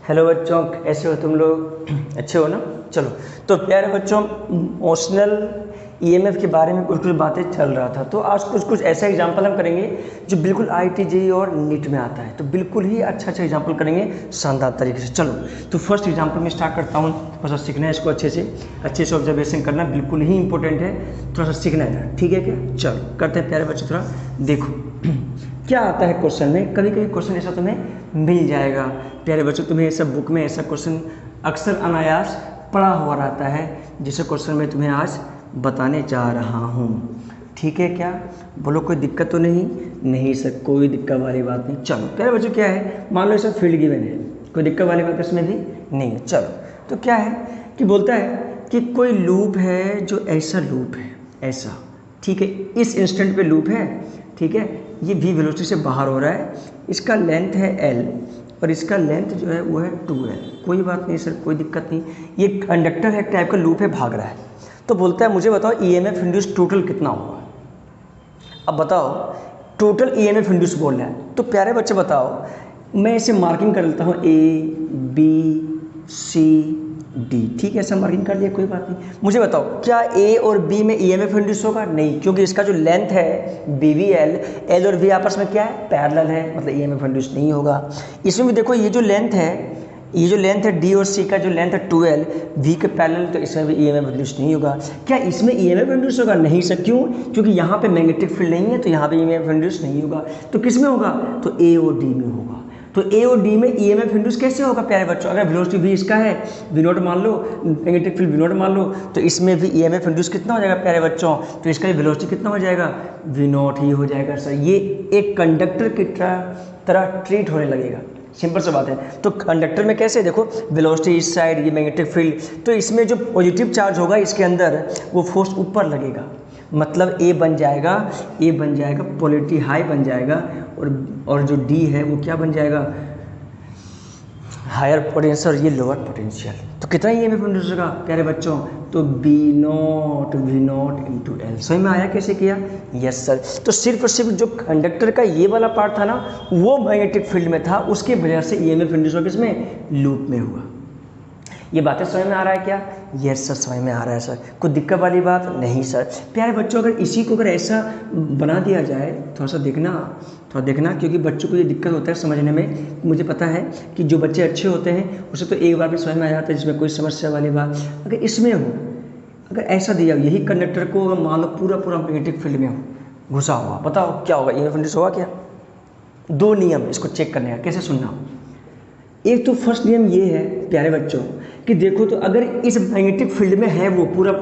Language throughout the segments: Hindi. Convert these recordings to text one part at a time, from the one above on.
हेलो बच्चों, कैसे हो तुम लोग? अच्छे हो ना? चलो, तो प्यारे बच्चों, मोशनल ईएमएफ के बारे में कुछ कुछ बातें चल रहा था। तो आज कुछ कुछ ऐसा एग्जांपल हम करेंगे जो बिल्कुल आईआईटी जेईई और नीट में आता है। तो बिल्कुल ही अच्छा एग्जांपल करेंगे शानदार तरीके से। चलो, तो फर्स्ट एग्जांपल में स्टार्ट करता हूँ। थोड़ा सा सीखना है इसको, अच्छे से ऑब्जर्वेशन करना बिल्कुल ही इंपॉर्टेंट है। थोड़ा सा सीखना है, ठीक है क्या? चलो करते हैं प्यारे बच्चों, थोड़ा देखो क्या आता है क्वेश्चन में। कभी कभी क्वेश्चन ऐसा तुम्हें मिल जाएगा प्यारे बच्चों, तुम्हें ऐसा बुक में ऐसा क्वेश्चन अक्सर अनायास पढ़ा हुआ रहता है, जिसे क्वेश्चन में तुम्हें आज बताने जा रहा हूँ। ठीक है क्या? बोलो, कोई दिक्कत तो नहीं सर, कोई दिक्कत वाली बात नहीं। चलो प्यारे बच्चों, क्या है, मान लो ऐसा फील्ड गिवन है, कोई दिक्कत वाली बात इसमें भी नहीं है। चलो, तो क्या है कि बोलता है कि कोई लूप है जो ऐसा लूप है, ऐसा, ठीक है, इस इंस्टेंट पे लूप है, ठीक है, ये v वेलोसिटी से बाहर हो रहा है, इसका लेंथ है l और इसका लेंथ जो है वो है 2l। कोई बात नहीं सर, कोई दिक्कत नहीं, ये कंडक्टर है, एक टाइप का लूप है, भाग रहा है। तो बोलता है मुझे बताओ ईएमएफ इंड्यूस टोटल कितना होगा। अब बताओ, टोटल ईएमएफ इंड्यूस बोल रहा है। तो प्यारे बच्चे बताओ, मैं इसे मार्किंग कर लेता हूँ A B C D, ठीक है, ऐसा मार्किंग कर लिया, कोई बात नहीं। मुझे बताओ, क्या A और B में ईएमएफ इंड्यूस होगा? नहीं, क्योंकि इसका जो लेंथ है BVL, L और V आपस में क्या है, पैरेलल है, मतलब ईएमएफ इंड्यूस नहीं होगा। इसमें भी देखो, ये जो लेंथ है D और C का जो लेंथ है 2L, V के पैरेलल, तो इसमें भी ईएमएफ इंड्यूस नहीं होगा। क्या इसमें ईएमएफ इंड्यूस होगा? नहीं सर, क्यों? क्योंकि यहाँ पे मैग्नेटिक फील्ड नहीं है, तो यहाँ पे ईएमएफ इंड्यूस नहीं होगा। तो किस में होगा? तो A और D में होगा। तो A और D में ईएमएफ इंड्यूस कैसे होगा प्यारे बच्चों? अगर वेलोसिटी v इसका है, v0 मान लो, मैग्नेटिक फील्ड v0 मान लो, तो इसमें भी ईएमएफ इंड्यूस कितना हो जाएगा प्यारे बच्चों? तो इसका भी वेलोसिटी कितना हो जाएगा? v0 ही हो जाएगा सर। ये एक कंडक्टर की तरह ट्रीट होने लगेगा, सिंपल सा बात है। तो कंडक्टर में कैसे, देखो, वेलोसिटी इस साइड, ये मैग्नेटिक फील्ड, तो इसमें जो पॉजिटिव चार्ज होगा इसके अंदर, वो फोर्स ऊपर लगेगा, मतलब A बन जाएगा पोलैरिटी हाई बन जाएगा, और जो D है वो क्या बन जाएगा, हायर पोटेंशियल, और ये लोअर पोटेंशियल। तो कितना ईएमएफ इंड्यूस होगा प्यारे बच्चों? तो V0 इंटू L। समझ में आया कैसे किया? Yes sir. तो सिर्फ और सिर्फ जो कंडक्टर का ये वाला पार्ट था ना, वो मैग्नेटिक फील्ड में था, उसके वजह से ईएमएफ इंड्यूस होगा किसमें? लूप में हुआ। ये बातें समझ में आ रहा है क्या? यस सर, समझ में आ रहा है सर, कोई दिक्कत वाली बात नहीं सर। प्यारे बच्चों, अगर इसी को अगर ऐसा बना दिया जाए, थोड़ा सा देखना, क्योंकि बच्चों को ये दिक्कत होता है समझने में। मुझे पता है कि जो बच्चे अच्छे होते हैं उसे तो एक बार में समझ में आ जाता है, जिसमें कोई समस्या वाली बात। अगर इसमें हो, अगर ऐसा दिया, यही कंडक्टर को अगर मान लो पूरा मैग्नेटिक फील्ड में हो घुसा हुआ, बताओ क्या होगा? ईएमएफ इंड्यूस होगा क्या? दो नियम इसको चेक करने का, कैसे सुनना। एक तो फर्स्ट नियम ये है प्यारे बच्चों कि देखो, तो अगर इस मैग्नेटिक फील्ड में है वो पूरा,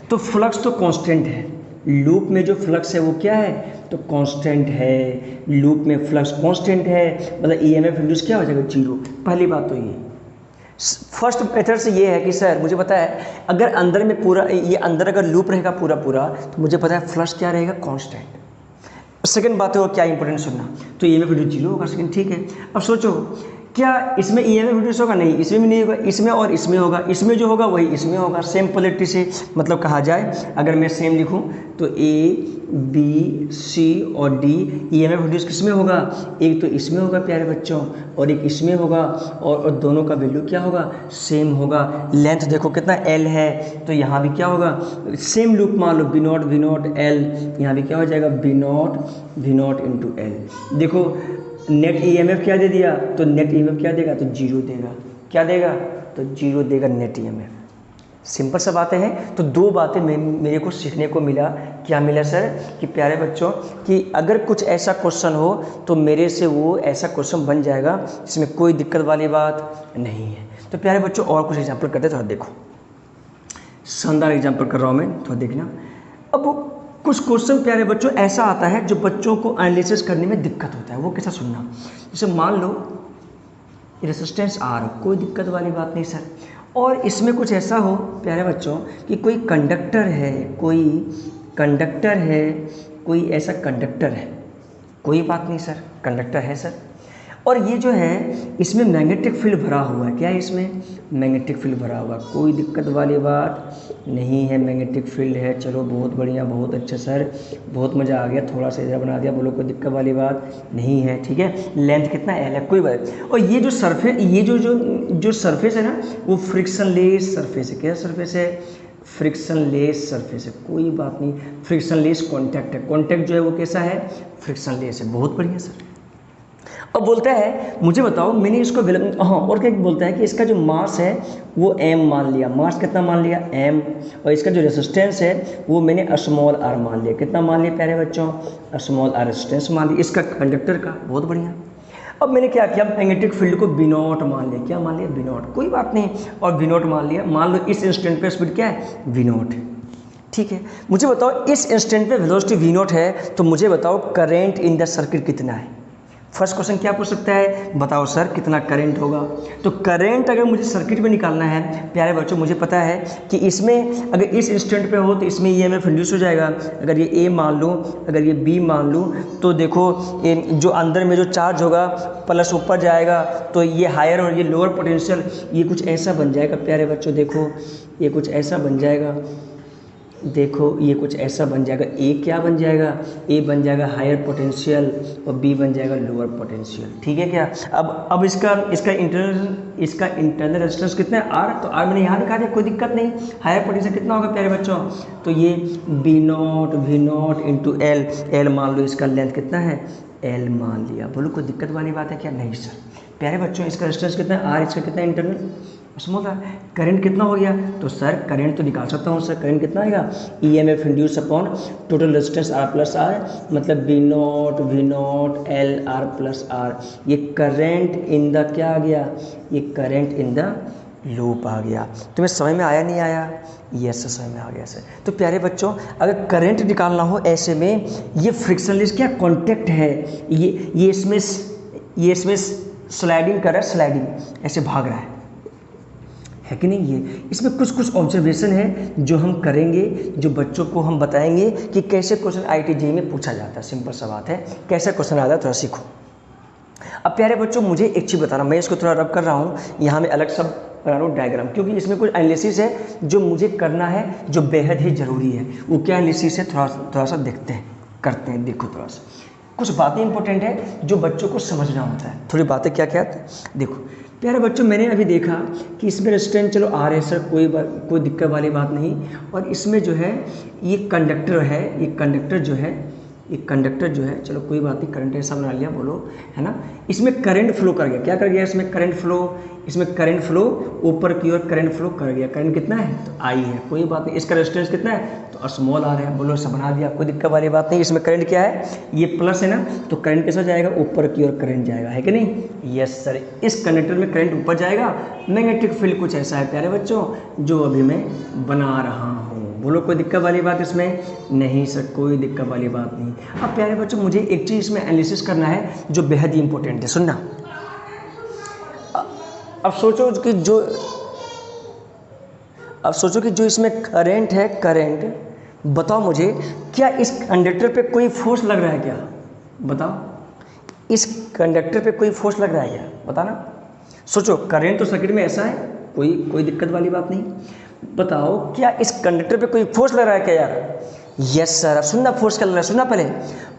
तो फ्लक्स तो कांस्टेंट है। लूप में जो फ्लक्स है वो क्या है? तो कांस्टेंट है। लूप में फ्लक्स कांस्टेंट है, मतलब ईएमएफ इंड्यूस क्या हो जाएगा? जीरो। पहली बात तो ये। फर्स्ट मेथड से ये है कि सर मुझे पता है, अगर अंदर में पूरा, ये अंदर अगर लूप रहेगा पूरा, तो मुझे पता है फ्लक्स क्या रहेगा? कांस्टेंट। सेकंड बात है वो क्या इंपॉर्टेंट सुनना, तो ईएमएफ इंड्यूस जीरो होगा। सेकंड, ठीक है। अब सोचो, क्या इसमें ईएमएफ इंड्यूस होगा? नहीं, इसमें भी नहीं होगा, इसमें और इसमें होगा। इसमें जो होगा वही इसमें होगा, सेम पोलैरिटी से, मतलब कहा जाए, अगर मैं सेम लिखूं तो A B C और D ईएमएफ इंड्यूस किसमें होगा? एक तो इसमें होगा प्यारे बच्चों, और एक इसमें होगा, और दोनों का वैल्यू क्या होगा? सेम होगा। लेंथ देखो कितना L है, तो यहाँ भी क्या होगा? सेम लूप मान लो, V0 L, यहाँ भी क्या हो जाएगा? V0 into L। देखो, नेट ईएमएफ क्या दे दिया? तो नेट ईएमएफ क्या देगा? तो जीरो देगा। क्या देगा? तो जीरो देगा नेट ईएमएफ। सिंपल सा बातें हैं। तो दो बातें मेरे को सीखने को मिला। क्या मिला सर? कि प्यारे बच्चों, कि अगर कुछ ऐसा क्वेश्चन हो तो मेरे से वो ऐसा क्वेश्चन बन जाएगा, इसमें कोई दिक्कत वाली बात नहीं है। तो प्यारे बच्चों, और कुछ एग्जाम्पल करते हैं, थोड़ा देखो, शानदार एग्जाम्पल कर रहा हूँ मैं, थोड़ा देखना। अब कुछ क्वेश्चन प्यारे बच्चों ऐसा आता है जो बच्चों को एनालिसिस करने में दिक्कत होता है, वो कैसा सुनना। जैसे मान लो रेजिस्टेंस R, कोई दिक्कत वाली बात नहीं सर, और इसमें कुछ ऐसा हो प्यारे बच्चों कि कोई कंडक्टर है, कोई ऐसा कंडक्टर है, कोई बात नहीं सर, कंडक्टर है सर, और ये जो है इसमें मैग्नेटिक फील्ड भरा हुआ है। क्या है इसमें? मैग्नेटिक फील्ड भरा हुआ, कोई दिक्कत वाली बात नहीं है, मैग्नेटिक फील्ड है। चलो बहुत बढ़िया, बहुत अच्छा सर, बहुत मज़ा आ गया, थोड़ा सा इधर बना दिया, बोलो कोई दिक्कत वाली बात नहीं है। ठीक है, लेंथ कितना L है, कोई बात। और ये जो सरफेस, ये जो सरफेस है ना, वो फ्रिक्शनलेस सरफेस है। क्या सरफेस है? फ्रिक्शनलेस सरफेस है, कोई बात नहीं। फ्रिक्शनलेस कॉन्टैक्ट है, कॉन्टैक्ट जो है वो कैसा है? फ्रिक्शनलेस है। बहुत बढ़िया सर। अब बोलता है मुझे बताओ, मैंने इसको हाँ, और क्या बोलता है कि इसका जो मास है वो m मान लिया। मास कितना मान लिया? m। और इसका जो रेजिस्टेंस है वो मैंने स्मॉल r मान लिया। कितना मान लिया प्यारे बच्चों? स्मॉल r रेजिस्टेंस मान लिया इसका कंडक्टर का। बहुत बढ़िया। अब मैंने क्या किया? मैग्नेटिक फील्ड को V नॉट मान लिया। क्या मान लिया? V नॉट, कोई बात नहीं। और V नॉट मान लिया। मान लो इस इंस्टेंट पे स्पीड क्या है? V not. ठीक है, मुझे बताओ इस इंस्टेंट पे वेलोसिटी V नॉट है, तो मुझे बताओ करंट इन द सर्किट कितना है। फर्स्ट क्वेश्चन क्या पूछ सकता है? बताओ सर कितना करंट होगा। तो करंट अगर मुझे सर्किट में निकालना है प्यारे बच्चों, मुझे पता है कि इसमें अगर इस इंस्टेंट पे हो तो इसमें EMF इंड्यूस हो जाएगा। अगर ये A मान लूँ, अगर ये B मान लूँ, तो देखो ये जो अंदर में जो चार्ज होगा प्लस ऊपर जाएगा, तो ये हायर और ये लोअर पोटेंशियल, ये कुछ ऐसा बन जाएगा प्यारे बच्चों। देखो ये कुछ ऐसा बन जाएगा, देखो ये कुछ ऐसा बन जाएगा। ए क्या बन जाएगा? ए बन जाएगा हायर पोटेंशियल और बी बन जाएगा लोअर पोटेंशियल। ठीक है क्या? अब इसका इंटरनल रेजिस्टेंस कितना है? आर। तो आर मैंने यहाँ लिखा दिया, कोई दिक्कत नहीं। हायर पोटेंशियल कितना होगा प्यारे बच्चों? तो ये v naught into l. L मान लो, इसका लेंथ कितना है? एल मान लिया। बोलो कोई दिक्कत वाली बात है क्या? नहीं सर। प्यारे बच्चों इसका रेजिस्टेंस कितना है? आर। इसका कितना है? इंटरनल। समझ रहा है? करंट कितना हो गया? तो सर करंट तो निकाल सकता हूँ सर। करंट कितना आएगा? EMF induce upon total resistance R plus R, मतलब V naught L R plus R। ये करंट इन द क्या आ गया? ये करंट इन द लूप आ गया। तुम्हें समझ में आया नहीं आया? यस समझ में आ गया सर। तो प्यारे बच्चों अगर करंट निकालना हो ऐसे में, ये फ्रिक्शनलेस क्या कॉन्टैक्ट है, ये इसमें स्लाइडिंग कर रहा है, स्लाइडिंग ऐसे भाग रहा है कि नहीं? ये इसमें कुछ ऑब्जर्वेशन है जो हम करेंगे, जो बच्चों को हम बताएंगे कि कैसे क्वेश्चन IIT JEE में पूछा जाता है। सिंपल सा बात है, कैसे क्वेश्चन आता है थोड़ा सीखो। अब प्यारे बच्चों मुझे एक चीज़ बता रहा हूँ, मैं इसको थोड़ा रब कर रहा हूँ, यहाँ मैं अलग सब बना रहा हूँ डायग्राम, क्योंकि इसमें कुछ एनालिसिस है जो मुझे करना है, जो बेहद ही ज़रूरी है। वो क्या एनालिसिस है, थोड़ा सा देखते हैं, करते हैं। देखो थोड़ा सा कुछ बातें इंपॉर्टेंट है जो बच्चों को समझना होता है। थोड़ी बातें क्या क्या देखो प्यारे बच्चों, मैंने अभी देखा कि इसमें रेजिस्टेंस चलो आ रहे सर, कोई दिक्कत वाली बात नहीं। और इसमें जो है ये कंडक्टर है, ये कंडक्टर जो है चलो कोई बात नहीं, करंट ऐसा बना लिया, बोलो है ना। इसमें करंट फ्लो कर गया, क्या कर गया? इसमें करंट फ्लो ऊपर की ओर करंट फ्लो कर गया। करंट कितना है? तो I है, कोई बात नहीं। इसका रेजिस्टेंस कितना है? तो स्मॉल r है, बोलो ऐसा बना दिया, कोई दिक्कत वाली बात नहीं। इसमें करंट क्या है? ये प्लस है ना, तो करंट कैसा जाएगा? ऊपर की ओर करंट जाएगा, है कि नहीं? Yes sir. इस कंडक्टर में करंट ऊपर जाएगा। मैग्नेटिक फील्ड कुछ ऐसा है प्यारे बच्चों जो अभी मैं बना रहा हूँ। बोलो कोई दिक्कत वाली बात इसमें? नहीं सर, कोई दिक्कत वाली बात नहीं। अब प्यारे बच्चों मुझे एक चीज़ इसमें एनालिसिस करना है जो बेहद ही इंपॉर्टेंट है, सुनना। अब सोचो कि जो इसमें करंट है, करंट बताओ मुझे, क्या इस कंडक्टर पे कोई फोर्स लग रहा है क्या? बताओ, इस कंडक्टर पे कोई फोर्स लग रहा है क्या? बताना। सोचो, करंट तो सर्किट में ऐसा है, कोई दिक्कत वाली बात नहीं। बताओ क्या इस कंडक्टर पे कोई फोर्स लग रहा है क्या यार? Yes sir. अब सुनना, फोर्स क्या लग रहा है, सुनना पहले।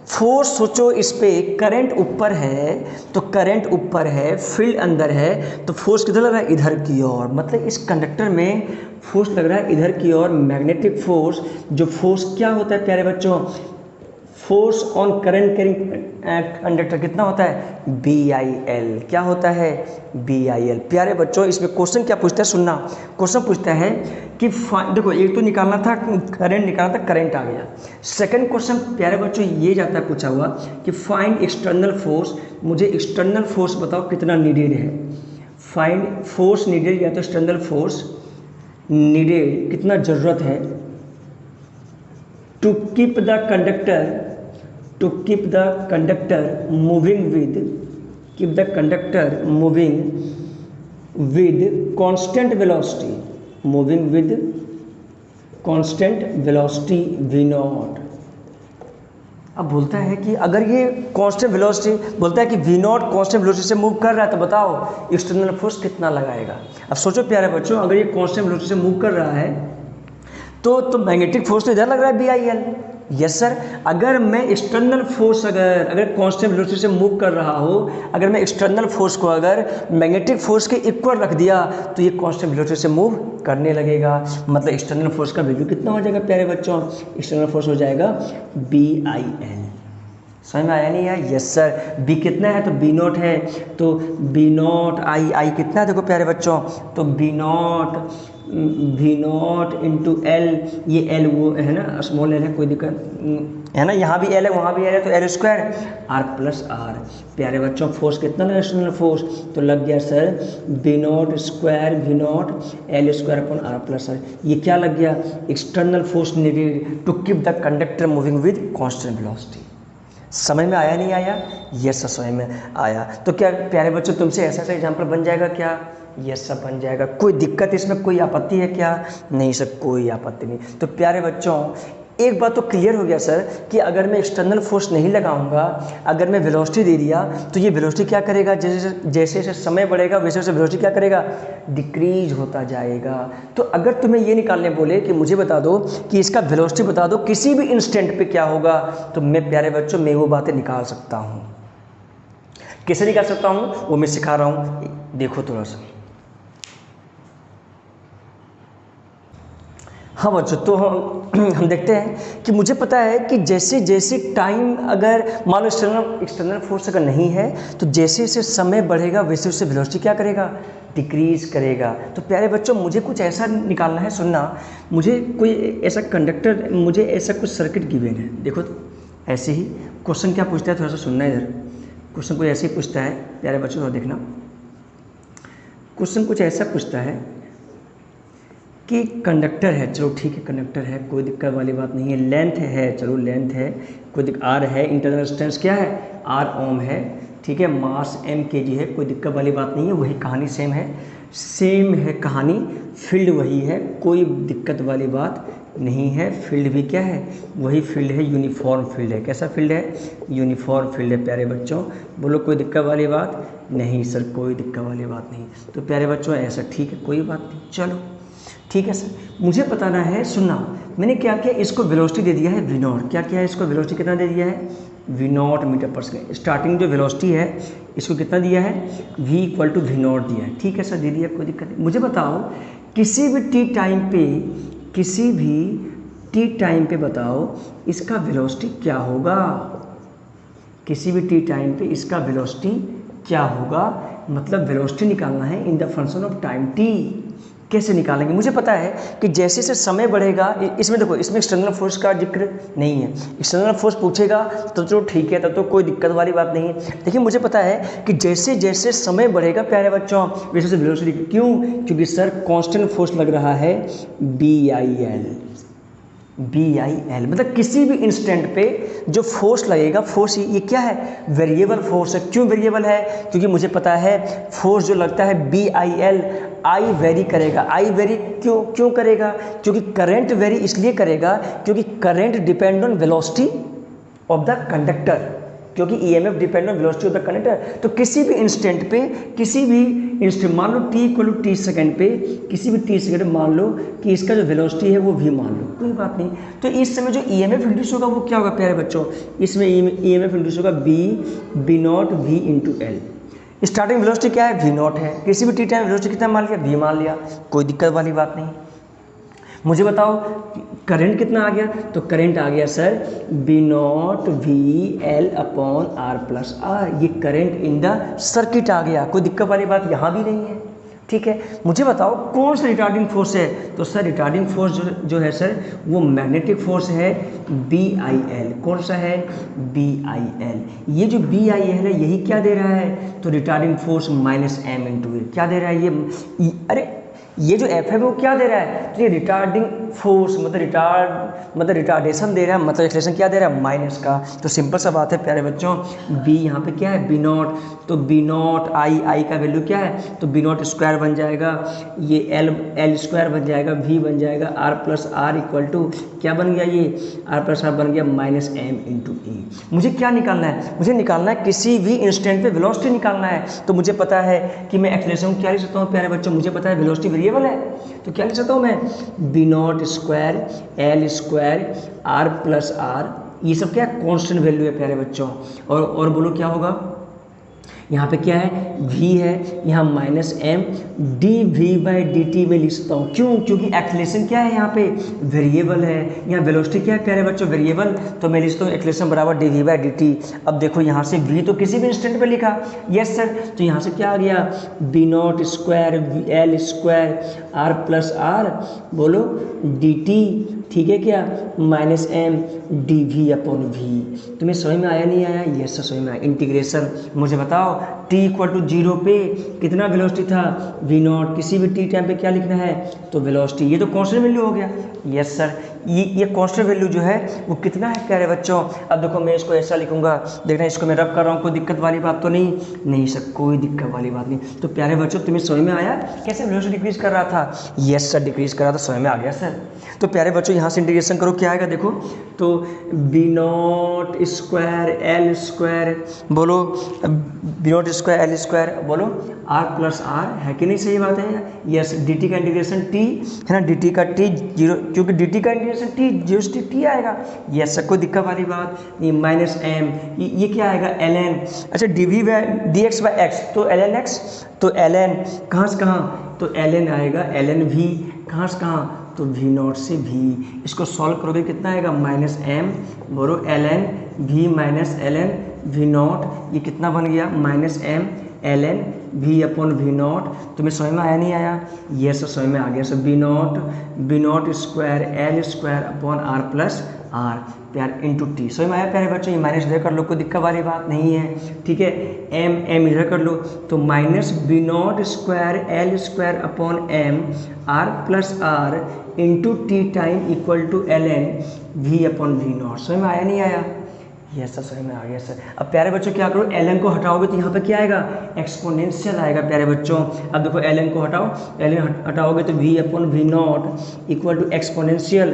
फोर्स सोचो, इस पे करंट ऊपर है, तो करंट ऊपर है, फील्ड अंदर है, तो फोर्स किधर लग रहा है? इधर की ओर। मतलब इस कंडक्टर में फोर्स लग रहा है इधर की ओर, मैग्नेटिक फोर्स। जो फोर्स क्या होता है प्यारे बच्चों? Force on current carrying conductor कितना होता है? BIL। क्या होता है? BIL। प्यारे बच्चों इसमें क्वेश्चन क्या पूछता है, सुनना। क्वेश्चन पूछता है कि देखो, एक तो निकालना था करंट, निकालना था, करंट आ गया। सेकंड क्वेश्चन प्यारे बच्चों ये जाता है पूछा हुआ कि फाइंड एक्सटर्नल फोर्स। मुझे एक्सटर्नल फोर्स बताओ कितना नीडेड है। फाइंड फोर्स नीडेड, या तो एक्सटर्नल फोर्स नीडेड कितना ज़रूरत है to keep the conductor moving with constant velocity V naught। अब बोलता है कि अगर ये कांस्टेंट वेलोसिटी, बोलता है कि वी नॉट कांस्टेंट वेलोसिटी से मूव कर रहा है, तो बताओ एक्सटर्नल फोर्स कितना लगाएगा। अब सोचो प्यारे बच्चों, अगर ये कांस्टेंट वेलोसिटी से मूव कर रहा है तो मैग्नेटिक फोर्स तो इधर लग रहा है BIL। यस सर, अगर मैं एक्सटर्नल फोर्स अगर कांस्टेंट वेलोसिटी से मूव कर रहा हो, अगर मैं एक्सटर्नल फोर्स को अगर मैग्नेटिक फोर्स के इक्वल रख दिया तो ये कांस्टेंट वेलोसिटी से मूव करने लगेगा। मतलब एक्सटर्नल फोर्स का वैल्यू कितना हो जाएगा प्यारे बच्चों? एक्सटर्नल फोर्स हो जाएगा BIL। समझ में आया नहीं यार? Yes sir. B कितना है? तो B नॉट है, तो B नॉट I कितना है देखो प्यारे बच्चों, तो V नॉट इंटू L, ये L वो है ना, स्मॉल L है, कोई दिक्कत है ना, यहाँ भी L है वहाँ भी L है, तो L square R plus R। प्यारे बच्चों फोर्स कितना लगा? एक्सटर्नल फोर्स तो लग गया sir V naught square V naught L square upon R plus R। ये क्या लग गया? External force needed to keep the conductor moving with constant velocity. समझ में आया नहीं आया? यस सर समझ में आया। तो क्या प्यारे बच्चों तुमसे ऐसा एग्जाम्पल बन जाएगा क्या? यस सर बन जाएगा। कोई दिक्कत इसमें, कोई आपत्ति है क्या? नहीं सर कोई आपत्ति नहीं। तो प्यारे बच्चों एक बात तो क्लियर हो गया सर कि अगर मैं एक्सटर्नल फोर्स नहीं लगाऊंगा, अगर मैं वेलोसिटी दे दिया तो ये वेलोसिटी क्या करेगा? जैसे जैसे समय बढ़ेगा वैसे वैसे वेलोसिटी क्या करेगा? डिक्रीज होता जाएगा। तो अगर तुम्हें ये निकालने बोले कि मुझे बता दो कि इसका वेलोसिटी बता दो किसी भी इंस्टेंट पे क्या होगा, तो मैं प्यारे बच्चों मैं वो बातें निकाल सकता हूँ। कैसे निकाल सकता हूँ वो मैं सिखा रहा हूँ, देखो थोड़ा सा। हाँ बच्चों, तो हम देखते हैं कि मुझे पता है कि जैसे जैसे टाइम, अगर मान लो एक्सटर्नल फोर्स अगर नहीं है तो जैसे जैसे समय बढ़ेगा वैसे वैसे वेलोसिटी क्या करेगा? डिक्रीज करेगा। तो प्यारे बच्चों मुझे कुछ ऐसा निकालना है, सुनना, मुझे कोई ऐसा कंडक्टर, मुझे ऐसा कुछ सर्किट गिवन है। देखो तो ऐसे ही क्वेश्चन क्या पूछता है, थोड़ा सा सुनना इधर। क्वेश्चन कोई ऐसे ही पूछता है प्यारे बच्चों, थोड़ा देखना। क्वेश्चन कुछ ऐसा पूछता है कि कंडक्टर है, चलो ठीक है कंडक्टर है, कोई दिक्कत वाली बात नहीं है। लेंथ है, चलो लेंथ है, कोई दिक्कत, R है, इंटरनल रेजिस्टेंस क्या है? R ओम है, ठीक है, मास M kg है, कोई दिक्कत वाली बात नहीं है, वही कहानी सेम है कहानी, फील्ड वही है, कोई दिक्कत वाली बात नहीं है। फील्ड भी क्या है? वही फील्ड है, यूनिफॉर्म फील्ड है। कैसा फील्ड है? यूनिफॉर्म फील्ड है। प्यारे बच्चों बोलो कोई दिक्कत वाली बात नहीं? सर कोई दिक्कत वाली बात नहीं। तो प्यारे बच्चों ऐसा ठीक है, कोई बात नहीं, चलो ठीक है सर। मुझे बताना है, सुनना, मैंने क्या किया, इसको वेलोसिटी दे दिया है V नॉट। क्या किया है? इसको वेलोसिटी कितना दे दिया है? V naught metre per second. Starting जो वेलोसिटी है इसको कितना दिया है? V equal to V naught दिया है। ठीक है सर, दे दिया, कोई दिक्कत नहीं। मुझे बताओ किसी भी t टाइम पे बताओ इसका वेलोसिटी क्या होगा? किसी भी t टाइम पे इसका वेलोसिटी क्या होगा? मतलब वेलोसिटी निकालना है in the function of time t। कैसे निकालेंगे? मुझे पता है कि जैसे जैसे समय बढ़ेगा, इसमें देखो इसमें एक्सटर्नल फोर्स का जिक्र नहीं है। एक्सटर्नल फोर्स पूछेगा तो चलो ठीक है, तब तो कोई दिक्कत वाली बात नहीं है। लेकिन मुझे पता है कि जैसे जैसे समय बढ़ेगा प्यारे बच्चों वैसे वैसे वेलोसिटी, क्यों? क्योंकि सर कांस्टेंट फोर्स लग रहा है BIL। मतलब किसी भी इंस्टेंट पे जो फोर्स लगेगा, फोर्स ये क्या है? वेरिएबल फोर्स है। क्यों वेरिएबल है? क्योंकि मुझे पता है फोर्स जो लगता है BIL, आई वेरी करेगा। आई वेरी क्यों करेगा? क्योंकि करंट वेरी इसलिए करेगा क्योंकि current depend on velocity of the conductor, क्योंकि EMF depend on velocity of the conductor. तो किसी भी इंस्टेंट पे, किसी भी इंस्टेंट, मान लो t equal to t second पे, किसी भी t सेकेंड मान लो कि इसका जो वेलोसिटी है वो v मान लो, कोई बात नहीं। तो इस समय जो EMF इंड्यूस होगा वो क्या होगा प्यारे बच्चों? इसमें EMF इंड्यूस होगा B not V into L। Starting velocity क्या है? V नॉट है। किसी भी t टाइम वेलोसिटी कितना मान लिया? V मान लिया, कोई दिक्कत वाली बात नहीं। मुझे बताओ करंट कितना आ गया? तो करंट आ गया sir B not V L upon R plus R। ये करंट इन द सर्किट आ गया, कोई दिक्कत वाली बात यहाँ भी नहीं है। ठीक है, मुझे बताओ कौन सा रिटार्डिंग फोर्स है? तो सर रिटार्डिंग फोर्स जो है सर वो मैग्नेटिक फोर्स है BIL। कौन सा है? BIL। ये जो BIL है यही क्या दे रहा है? तो रिटार्डिंग फोर्स -m इंटू ए। क्या दे रहा है ये? अरे ये जो F है वो क्या दे रहा है? तो ये रिटार्डिंग फोर्स मतलब रिटार्डेशन दे रहा है, मतलब एक्सेलरेशन क्या दे रहा है, माइनस का। तो सिंपल सा बात है प्यारे बच्चों, बी यहाँ पे क्या है, बी नॉट, तो बी नॉट आई का वैल्यू क्या है, तो बी नॉट स्क्वायर बन जाएगा, ये एल स्क्वायर बन जाएगा, वी बन जाएगा, R plus R equal to क्या बन गया, ये आर प्लस आर बन गया माइनस एम इंटू ई। मुझे क्या निकालना है, मुझे निकालना है किसी भी इंस्टेंट पे वेलोसिटी निकालना है। तो मुझे पता है कि मैं एक्सेलरेशन क्या लिख सकता हूँ प्यारे बच्चों, मुझे पता है वेलोसिटी वेरिएबल है, तो क्या लिख सकता हूँ मैं, B not square L square are plus are, ये सब क्या कांस्टेंट वैल्यू है प्यारे बच्चों। और बोलो क्या होगा, यहाँ पे क्या है, v है, यहाँ minus m d v by d t में लिखता हूँ। क्यों, क्योंकि एक्सेलरेशन क्या है, यहाँ पे वेरिएबल है, यहाँ वेलोसिटी क्या है प्यारे बच्चों, वेरिएबल, तो मैं लिखता हूँ एक्सेलरेशन बराबर d v by d t. अब देखो यहाँ से v तो किसी भी इंस्टेंट पे लिखा, यस सर, तो यहाँ से क्या आ गया, b not square L square are plus r, बोलो डी टी, ठीक है क्या, minus m d v upon v. तुम्हें समझ में आया नहीं आया, यस सर समझ में आया। इंटीग्रेशन मुझे बताओ, t इक्वल टू 0 पे कितना वेलोसिटी था, v नॉट, किसी भी t टाइम पे क्या लिखना है, तो वेलोसिटी, ये तो कांस्टेंट वैल्यू हो गया, यस सर। ये कांस्टेंट वैल्यू जो है वो कितना है प्यारे बच्चों। अब देखो मैं इसको ऐसा लिखूंगा, देखना इसको मैं रब कर रहा हूँ, कोई दिक्कत वाली बात तो नहीं सर, कोई दिक्कत वाली बात नहीं। तो प्यारे बच्चों तुम्हें समझ में आया कैसे वेलोसिटी डिक्रीज कर रहा था, यस सर डिक्रीज कर रहा था, समझ में आ गया सर। तो प्यारे बच्चों यहाँ से इंटीग्रेशन करो, क्या आएगा देखो, तो B not square L square, बोलो B not square L square, बोलो आर प्लस आर, है कि नहीं, सही बात है, यस। डी टी का इंटीग्रेशन टी है ना, डी टी का टी जीरो, क्योंकि डी टी का इंटीग्रेशन टी जीरो से टी आएगा, यस सर, कोई दिक्कत वाली बात नहीं। माइनस एम, ये क्या आएगा, एल एन, अच्छा d v by d x by x, तो एल एन एक्स, तो एल एन कहाँ से कहाँ, तो एल एन आएगा, एल एन वी कहाँ से कहाँ, तो वी नॉट से वी, इसको सॉल्व करोगे कितना आएगा, माइनस एम, बोलो l n v minus l n v naught, ये कितना बन गया, minus m l n v upon v naught. तुम्हें समझ में आया नहीं आया, ये सब समझ में आ गया sir. B not square L square upon r plus r प्यार इंटू टी, समझ में आया प्यारे बच्चों। ये माइनस इधर कर लो, कोई दिक्कत वाली बात नहीं है, ठीक है। एम इधर कर लो, तो minus b not square L square upon m r plus r into t time equal to l n v upon v naught. समझ में आया नहीं आया, यस सर समझ में आ गया सर। अब प्यारे बच्चों क्या करो, एल एन को हटाओगे तो यहाँ पे क्या आएगा, एक्सपोनेंशियल आएगा प्यारे बच्चों। अब देखो एल एन को हटाओ, एल एन हटाओगे तो v upon v naught equal to exponential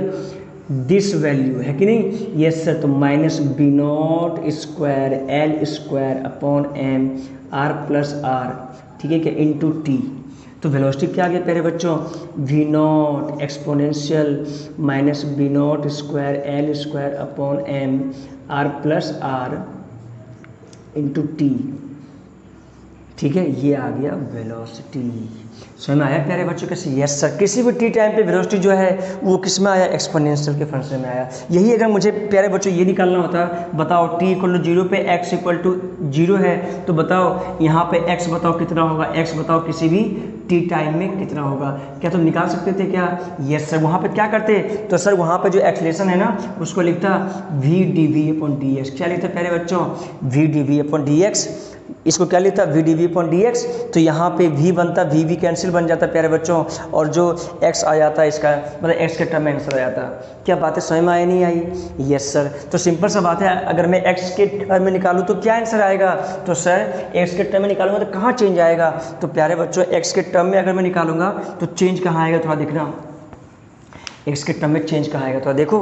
this value, है कि नहीं, यस सर। तो minus b not square L square upon m r plus r, ठीक है क्या, इंटू टी। तो वेलोसिटी क्या आ गया प्यारे बच्चों, v naught exponential minus b not square L square upon m r plus r into t, ठीक है, ये आ गया वेलोसिटी। समझ में आया प्यारे बच्चों कैसे, यस सर। किसी भी टी टाइम पे वेलोसिटी जो है वो किस में आया, एक्सपोनेंशियल के फंक्शन में आया। यही अगर मुझे प्यारे बच्चों ये निकालना होता, बताओ टी इक्वल टू 0 पे एक्स इक्वल टू 0 है, तो बताओ यहाँ पे एक्स बताओ कितना होगा, एक्स बताओ किसी भी टी टाइम में कितना होगा, क्या तुम निकाल सकते थे क्या, यस सर। वहाँ पे क्या करते, तो सर वहाँ पे जो एक्सेलरेशन है ना उसको लिखता v d v upon d x, क्या लिखता प्यारे बच्चों, v d v upon d x, इसको क्या लिखता v d v upon d x. तो यहाँ पे v बनता, वी कैंसिल बन जाता प्यारे बच्चों, और जो x आ जाता है इसका मतलब x के टर्म में आंसर आ जाता। क्या बात है, समझ में आई नहीं आई, यस सर। तो सिंपल सा बात है, अगर मैं x के टर्म में निकालूँ तो क्या आंसर आएगा, तो सर x के टर्म में निकालूंगा तो कहाँ चेंज आएगा, तो प्यारे बच्चों x के टर्म में अगर मैं निकालूंगा तो चेंज कहाँ आएगा, थोड़ा देखना x के टर्म में चेंज कहाँ आएगा। तो देखो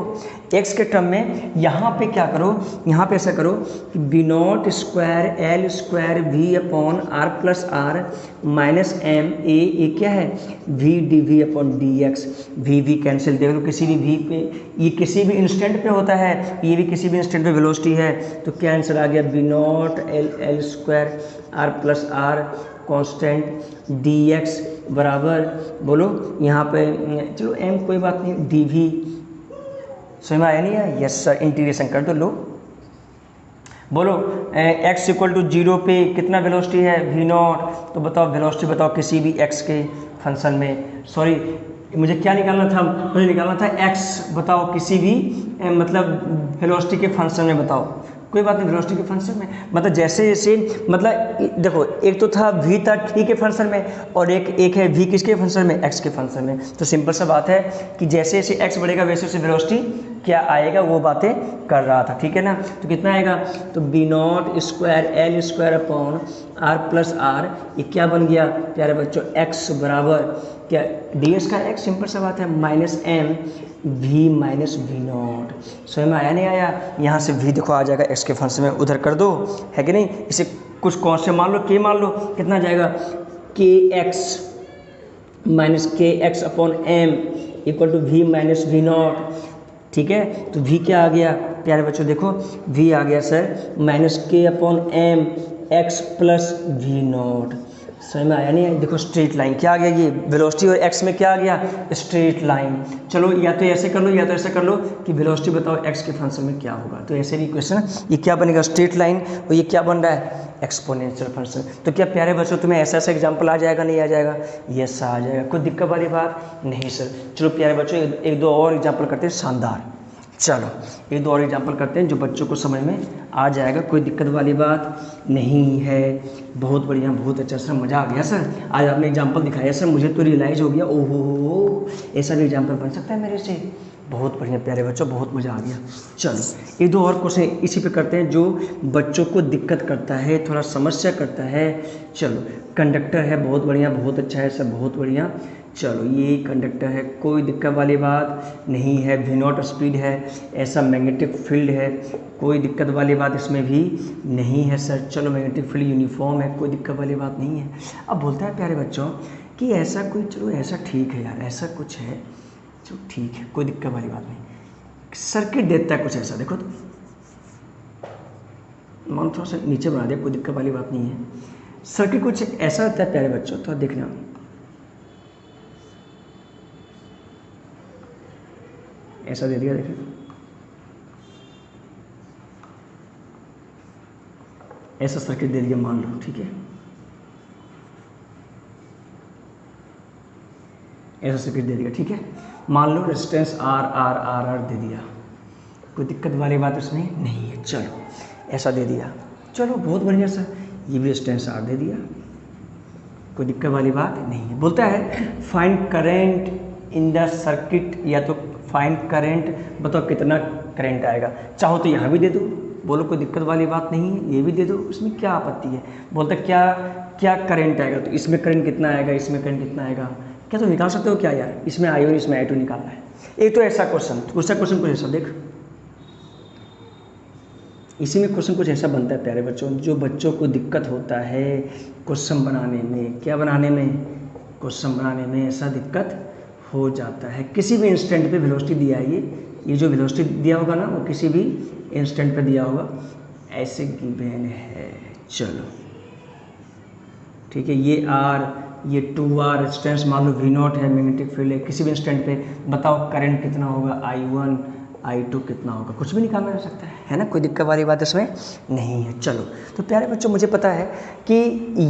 x के टर्म में यहाँ पे क्या करो, यहाँ पे ऐसा करो कि b not square L square v upon r plus r minus m a क्या है, v d v upon d x, v cancel, देख लो किसी भी v पे, ये किसी भी इंस्टेंट पे होता है, ये भी किसी भी इंस्टेंट पे वेलोसिटी है, तो क्या आंसर आ गया, b naught l square are plus r constant d x बराबर, बोलो यहाँ पे चलो एम कोई बात नहीं, डी वी, समझ में आया नहीं है, यस सर। इंटीग्रेशन कर दो, लो बोलो x इक्वल टू 0 पे कितना वेलोसिटी है, वी नॉट, तो बताओ वेलोसिटी बताओ किसी भी x के फंक्शन में, सॉरी मुझे क्या निकालना था, मुझे निकालना था x, बताओ किसी भी मतलब वेलोसिटी के फंक्शन में बताओ, कोई बात नहीं, वेलोसिटी के फंक्शन में, मतलब जैसे जैसे, मतलब देखो एक तो था v था t के फंक्शन में, और एक है v किसके फंक्शन में, x के फंक्शन में। तो सिंपल सा बात है कि जैसे जैसे x बढ़ेगा वैसे वैसे वेलोसिटी क्या आएगा, वो बातें कर रहा था, ठीक है ना। तो कितना आएगा, तो b0 square L square upon r plus are, ये क्या बन गया प्यारे बच्चों, x बराबर क्या ds का x, सिंपल सा बात है minus m v minus v naught. समझ में आया नहीं आया, यहाँ से v देखो आ जाएगा x के फंक्शन में, उधर कर दो, है कि नहीं। इसे कुछ कौन से मान लो, k मान लो, कितना जाएगा kx minus k x upon m equal to v minus v naught, ठीक है। तो v क्या आ गया प्यारे बच्चों, देखो v आ गया sir minus k upon m x plus v naught. समझ में आया नहीं, देखो स्ट्रेट लाइन क्या आ गया, ये वेलोसिटी और x में क्या आ गया, स्ट्रेट लाइन। चलो या तो ऐसे कर लो या तो ऐसे कर लो कि वेलोसिटी बताओ x के फंक्शन में क्या होगा, तो ऐसे भी क्वेश्चन, ये क्या बनेगा स्ट्रेट लाइन, और ये क्या बन रहा है एक्सपोनेंशियल फंक्शन। तो क्या प्यारे बच्चों तुम्हें ऐसा ऐसा एग्जाम्पल आ जाएगा, नहीं आ जाएगा, यस आ जाएगा, कोई दिक्कत वाली बात नहीं सर। चलो प्यारे बच्चों एक दो और एग्जाम्पल करते हैं शानदार, चलो एक दो और एग्जाम्पल करते हैं जो बच्चों को समझ में आ जाएगा, कोई दिक्कत वाली बात नहीं है। बहुत बढ़िया, बहुत अच्छा सर, मज़ा आ गया सर, आज आपने एग्जाम्पल दिखाया सर, मुझे तो रियलाइज़ हो गया, ओहो ऐसा भी एग्जाम्पल बन सकता है मेरे से। बहुत बढ़िया प्यारे बच्चों, बहुत मज़ा आ गया। चलो एक दो और क्वेश्चन इसी पे करते हैं जो बच्चों को दिक्कत करता है, थोड़ा समस्या करता है। चलो कंडक्टर है, बहुत बढ़िया, बहुत अच्छा है सर, बहुत बढ़िया। चलो ये कंडक्टर है, कोई दिक्कत वाली बात नहीं है, वी नॉट स्पीड है, ऐसा मैग्नेटिक फील्ड है, कोई दिक्कत वाली बात इसमें भी नहीं है सर। चलो मैग्नेटिक फील्ड यूनिफॉर्म है, कोई दिक्कत वाली बात नहीं है। अब बोलता है प्यारे बच्चों कि ऐसा कोई, चलो ऐसा ठीक है यार, ऐसा कुछ है, चलो ठीक है, कोई दिक्कत वाली बात नहीं। सर्किट देता है कुछ ऐसा, देखो तो मान थोड़ा सा नीचे बना दिया, कोई दिक्कत वाली बात नहीं है। सर्किट कुछ ऐसा होता है प्यारे बच्चों, तो देखना ऐसा दे दिया, देखो ऐसा सर्किट दे दिया मान लो, ठीक है, ऐसा सर्किट दे दिया, ठीक है। मान लो resistance r r r r दे दिया, कोई दिक्कत वाली बात इसमें नहीं है। चलो ऐसा दे दिया, चलो बहुत बढ़िया सर, ये भी रेजिस्टेंस आर दे दिया, कोई दिक्कत वाली बात नहीं है। बोलता है find current in the circuit, या तो फाइंड करंट, बताओ कितना करंट आएगा, चाहो तो यहाँ भी दे दो, बोलो कोई दिक्कत वाली बात नहीं है, ये भी दे दो, उसमें क्या आपत्ति है। बोलता क्या क्या करंट आएगा, तो इसमें करंट कितना आएगा, इसमें करंट कितना आएगा, क्या तो निकाल सकते हो क्या यार, इसमें I1 इसमें I2 निकालना है। एक तो ऐसा क्वेश्चन, दूसरा क्वेश्चन कुछ ऐसा, देख इसी में क्वेश्चन कुछ ऐसा बनता है प्यारे बच्चों, जो बच्चों को दिक्कत होता है क्वेश्चन बनाने में, क्या बनाने में, क्वेश्चन बनाने में ऐसा दिक्कत हो जाता है। किसी भी इंस्टेंट पे वेलोसिटी दिया है, ये जो वेलोसिटी दिया होगा ना, वो किसी भी इंस्टेंट पे दिया होगा, ऐसे गिवन है। चलो ठीक है, ये आर, ये 2R रेजिस्टेंस मान लो V नॉट है, मैग्नेटिक फील्ड है, किसी भी इंस्टेंट पे बताओ करंट कितना होगा, I1 I2 कितना होगा, कुछ भी निकालना जा सकता है ना, कोई दिक्कत वाली बात इसमें नहीं है। चलो तो प्यारे बच्चों मुझे पता है कि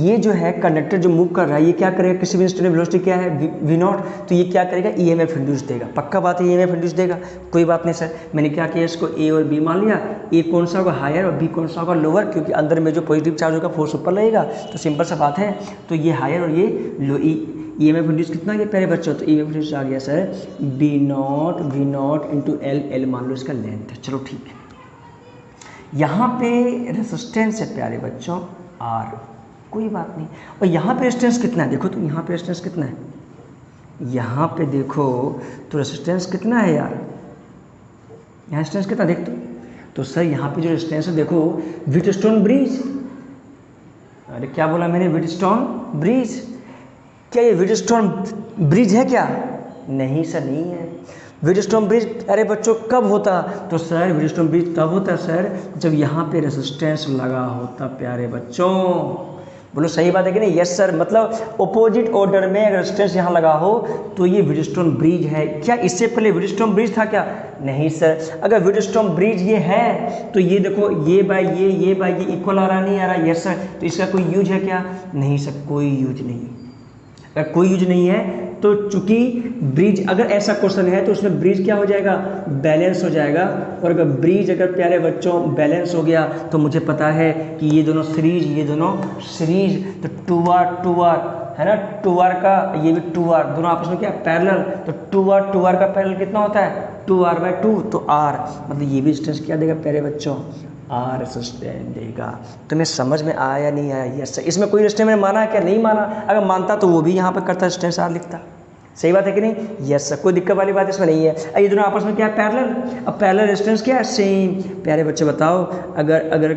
ये जो है कंडक्टर जो मूव कर रहा है, ये क्या करेगा, किसी भी इंस्टेंट में वेलोसिटी क्या है V नॉट, तो ये क्या करेगा, EMF इंड्यूस देगा, पक्का बात है EMF इंड्यूस देगा, कोई बात नहीं सर। मैंने क्या किया, इसको A और B मान लिया, A कौन सा होगा हायर और B कौन सा होगा लोअर, क्योंकि अंदर में जो पॉजिटिव चार्ज होगा फोर्स ऊपर लगेगा, तो सिंपल सा बात है, तो ये हायर और ये लो। EMF इंड्यूस कितना आ गया प्यारे बच्चों, तो EMF इंड्यूस आ गया sir B not V not into L मान लो इसका लेंथ है। चलो ठीक है, यहाँ पे रेजिस्टेंस है प्यारे बच्चों R, कोई बात नहीं, और यहाँ पे रेजिस्टेंस कितना है, देखो तो यहाँ पे रेजिस्टेंस कितना है, यहाँ पे देखो तो रेजिस्टेंस कितना है यार, यहाँ रेजिस्टेंस कितना देख तो सर यहाँ पे जो रेजिस्टेंस है देखो, व्हीटस्टोन ब्रिज, अरे क्या बोला मैंने, व्हीटस्टोन ब्रिज, क्या ये व्हीटस्टोन ब्रिज है क्या, नहीं सर नहीं है। व्हीटस्टोन ब्रिज अरे बच्चों कब होता, तो सर व्हीटस्टोन ब्रिज तब होता सर जब यहाँ पे रेजिस्टेंस लगा होता प्यारे बच्चों, बोलो सही बात है कि नहीं, यस सर, मतलब ऑपोजिट ऑर्डर में अगर रेजिस्टेंस यहाँ लगा हो तो ये व्हीटस्टोन ब्रिज है। क्या इससे पहले व्हीटस्टोन ब्रिज था क्या, नहीं सर। अगर व्हीटस्टोन ब्रिज ये है तो ये देखो ये बाय ये इक्वल आ रहा नहीं आ रहा, यस सर, तो इसका कोई यूज है क्या, नहीं सर कोई यूज नहीं। अगर कोई यूज नहीं है तो चूंकि ब्रिज, अगर ऐसा क्वेश्चन है तो उसमें ब्रिज क्या हो जाएगा, बैलेंस हो जाएगा। और अगर ब्रिज अगर प्यारे बच्चों बैलेंस हो गया तो मुझे पता है कि ये दोनों सीरीज, ये दोनों सीरीज, तो 2r है ना, 2r का ये भी 2r, दोनों आपस में क्या पैरेलल, तो 2r का पैरेलल कितना होता है 2r/2, तो r मतलब ये भी डिस्टेंस क्या देगा प्यारे बच्चों, r सस्टेन देगा। तो मैं समझ में आया या नहीं आया, यस सर। इसमें कोई डिस्टेंस मैंने माना क्या, नहीं माना, अगर मानता तो वो भी यहाँ पे करता डिस्टेंस r लिखता, सही बात है कि नहीं, यस सर, कोई दिक्कत वाली बात इसमें नहीं है। अब ये दोनों आपस में क्या है पैरेलल, अब पैरेलल डिस्टेंस क्या है सेम। प्यारे बच्चे बताओ, अगर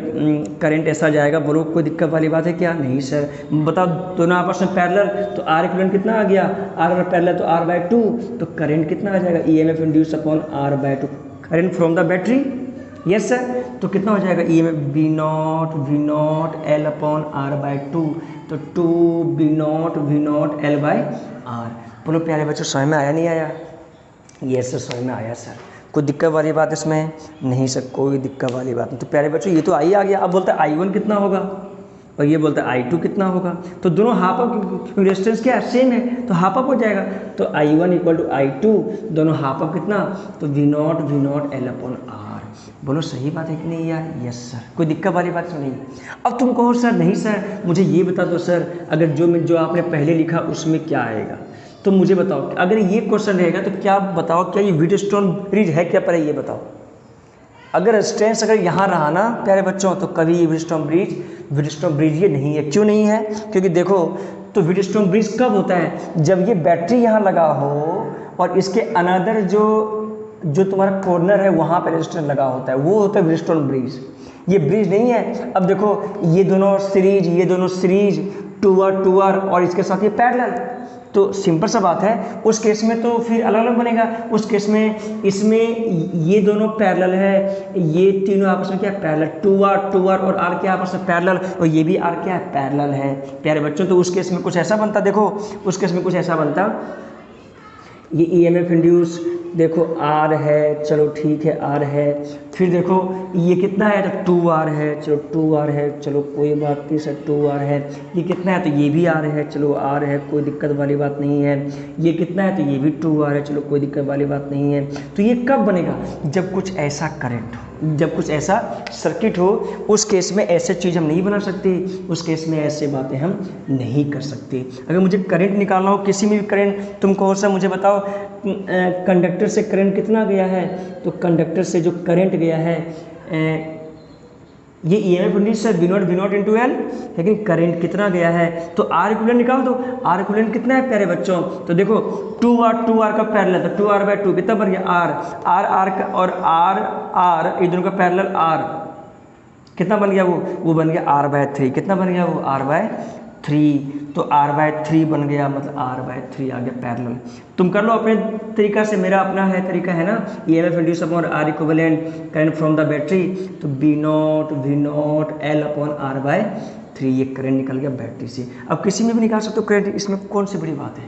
करंट ऐसा जाएगा, बोलो कोई दिक्कत वाली बात है क्या, नहीं सर। बताओ दोनों आपस में पैरेलल, तो R इक्विवेलेंट कितना आ गया, R अगर पैरेलल तो R/2, तो करंट कितना आ जाएगा, EMF induce upon R/2, current from the battery, yes sir. तो कितना हो जाएगा EMF V0 L upon R/2, तो 2V0 L/R। बोलो प्यारे बच्चों समझ में आया नहीं आया, यस सर समझ में आया सर। कोई दिक्कत वाली बात इसमें नहीं सर, कोई दिक्कत वाली बात नहीं। तो प्यारे बच्चों ये तो I आ गया। अब बोलता है I1 कितना होगा और ये बोलता है I2 कितना होगा, तो दोनों हाफ अप रेजिस्टेंस क्या है सेम है, तो हाफ अप हो जाएगा। तो I1 = I2, दोनों हाफ अप कितना, तो V0 L अपॉन R। बोलो सही बात है कि नहीं यार, यस सर, कोई दिक्कत वाली बात नहीं। अब तुम कहो सर नहीं सर मुझे ये बता दो सर, अगर जो आपने पहले लिखा उसमें क्या आएगा, तो मुझे बताओ अगर ये क्वेश्चन रहेगा तो क्या बताओ, क्या ये व्हीटस्टोन ब्रिज है क्या पर, ये बताओ। अगर रेजिस्टेंस अगर यहाँ रहा ना प्यारे बच्चों, तो कभी ये व्हीटस्टोन ब्रिज ये नहीं है। क्यों नहीं है, क्योंकि देखो तो व्हीटस्टोन ब्रिज कब होता है, जब ये बैटरी यहाँ लगा हो और इसके अनदर जो तुम्हारा कॉर्नर है वहाँ पे रेजिस्टेंस लगा होता है, वो होता है व्हीटस्टोन ब्रिज। ये ब्रिज नहीं है। अब देखो ये दोनों सीरीज 2r और इसके साथ ये पैरेलल, तो सिंपल सा बात है। उस केस में तो फिर अलग अलग बनेगा। उस केस में इसमें ये दोनों पैरेलल है, ये तीनों आपस में क्या है पैरेलल, 2r और r क्या आपस में पैरेलल, और ये भी r क्या है पैरेलल है प्यारे बच्चों। तो उस केस में कुछ ऐसा बनता, देखो उस केस में कुछ ऐसा बनता, ये EMF इंड्यूस देखो R है, चलो ठीक है R है, फिर देखो ये कितना है तो 2R है, चलो 2R है, चलो कोई बात नहीं सर 2R है। ये कितना है तो ये भी R है, चलो R है, कोई दिक्कत वाली बात नहीं है। ये कितना है तो ये भी 2R है, चलो कोई दिक्कत वाली बात नहीं है। तो ये कब बनेगा, जब कुछ ऐसा करंट हो, जब कुछ ऐसा सर्किट हो, उस केस में ऐसे चीज़ हम नहीं बना सकते, उस केस में ऐसे बातें हम नहीं कर सकते। अगर मुझे करंट निकालना हो किसी में भी करंट, तुम कहो सर मुझे बताओ कंडक्टर से करंट कितना गया है, तो कंडक्टर से जो करंट गया है ये EMF इंड्यूस है V0 इंटू L, लेकिन करंट कितना गया है, तो R इक्विवेलेंट निकाल दो। R इक्विवेलेंट कितना है प्यारे बच्चों, तो देखो 2R का पैरेलल, तो 2R/2 कितना बन गया R का, और R ये दोनों का पैरेलल R कितना बन गया, वो बन गया R/3, कितना बन गया वो R/3, तो R/3 बन गया, मतलब R/3 आ गया पैरेलल। तुम कर लो अपने तरीका से, मेरा अपना है तरीका है ना, EMF induce upon R equivalent current from the battery, तो V0 L अपॉन R/3, ये करंट निकल गया बैटरी से। अब किसी में भी निकाल सकते हो करंट, इसमें कौन सी बड़ी बात है,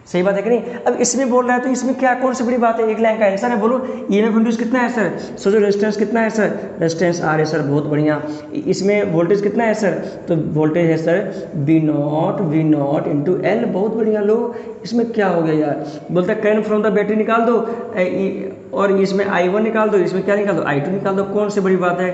सही बात है कि नहीं। अब इसमें बोल रहा है तो इसमें क्या कौन सी बड़ी बात है, एक लाइन का आंसर है, बोलो EMF इंड्यूस कितना है सर, सोचो रेजिस्टेंस कितना है सर, रेजिस्टेंस R है सर, बहुत बढ़िया। इसमें वोल्टेज कितना है सर, तो वोल्टेज है सर V0 इंटू L, बहुत बढ़िया। लो इसमें क्या हो गया यार, बोलता है करंट फ्रॉम द बैटरी निकाल दो, और इसमें I1 निकाल दो, इसमें क्या निकाल दो I2 निकाल दो, कौन सी बड़ी बात है,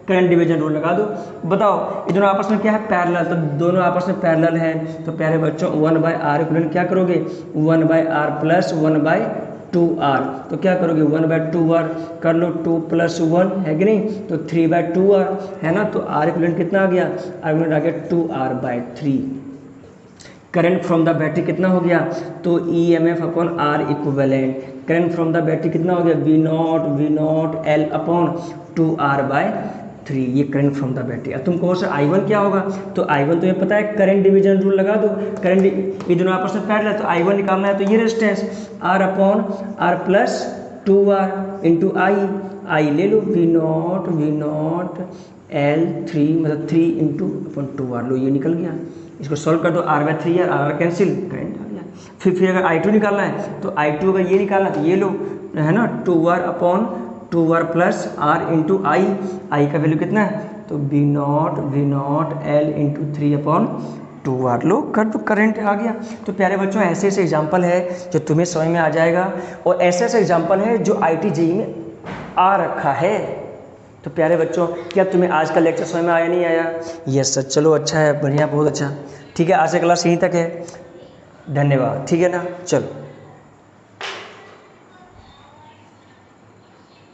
करंट डिवीजन रूल लगा दो। बताओ ये दोनों आपस में क्या है पैरेलल, तो दोनों आपस में पैरेलल है, तो प्यारे बच्चों 1/R इक्विवेलेंट क्या करोगे 1/R प्लस 1/2R, तो क्या करोगे 1/2R कर लो, 2 + 1 है कि नहीं, तो 3/2R है ना, तो R इक्विवेलेंट कितना आ गया, R इक्विवेलेंट आ गया 2R/3। Current from the battery कितना हो गया, तो EMF upon R equivalent, current from the battery कितना हो गया V0 L अपॉन 2R/3, ये करंट फ्रॉम द बैटरी। अब तुम कहो सर I1 क्या होगा, तो I1 तुम्हें पता है करंट डिवीजन रूल लगा दो, करंट ये दोनों आपस में पैरेलल है, तो I1 निकालना है, तो ये resistance R upon R plus 2R into I ले लो V0 L3, मतलब 3 इंटू अपॉन 2R, लो ये निकल गया। इसको सॉल्व कर दो, R/3 है, R कैंसिल, करंट आ गया। फिर अगर I2 निकालना है, तो I2 अगर ये निकालना है तो ये लो है ना, 2R upon 2R plus R into I का वैल्यू कितना है, तो V0 L इंटू 3 अपॉन 2 बार लो कर करंट आ गया। तो प्यारे बच्चों ऐसे ऐसे एग्जाम्पल है जो तुम्हें समझ में आ जाएगा, और ऐसे ऐसे एग्जाम्पल है जो IIT-JEE में आ रखा है। तो प्यारे बच्चों क्या तुम्हें आज का लेक्चर समझ में आया नहीं आया? यस सर, चलो अच्छा है, बढ़िया, बहुत अच्छा। ठीक है, आज से क्लास यहीं तक है, धन्यवाद। ठीक है ना, चलो।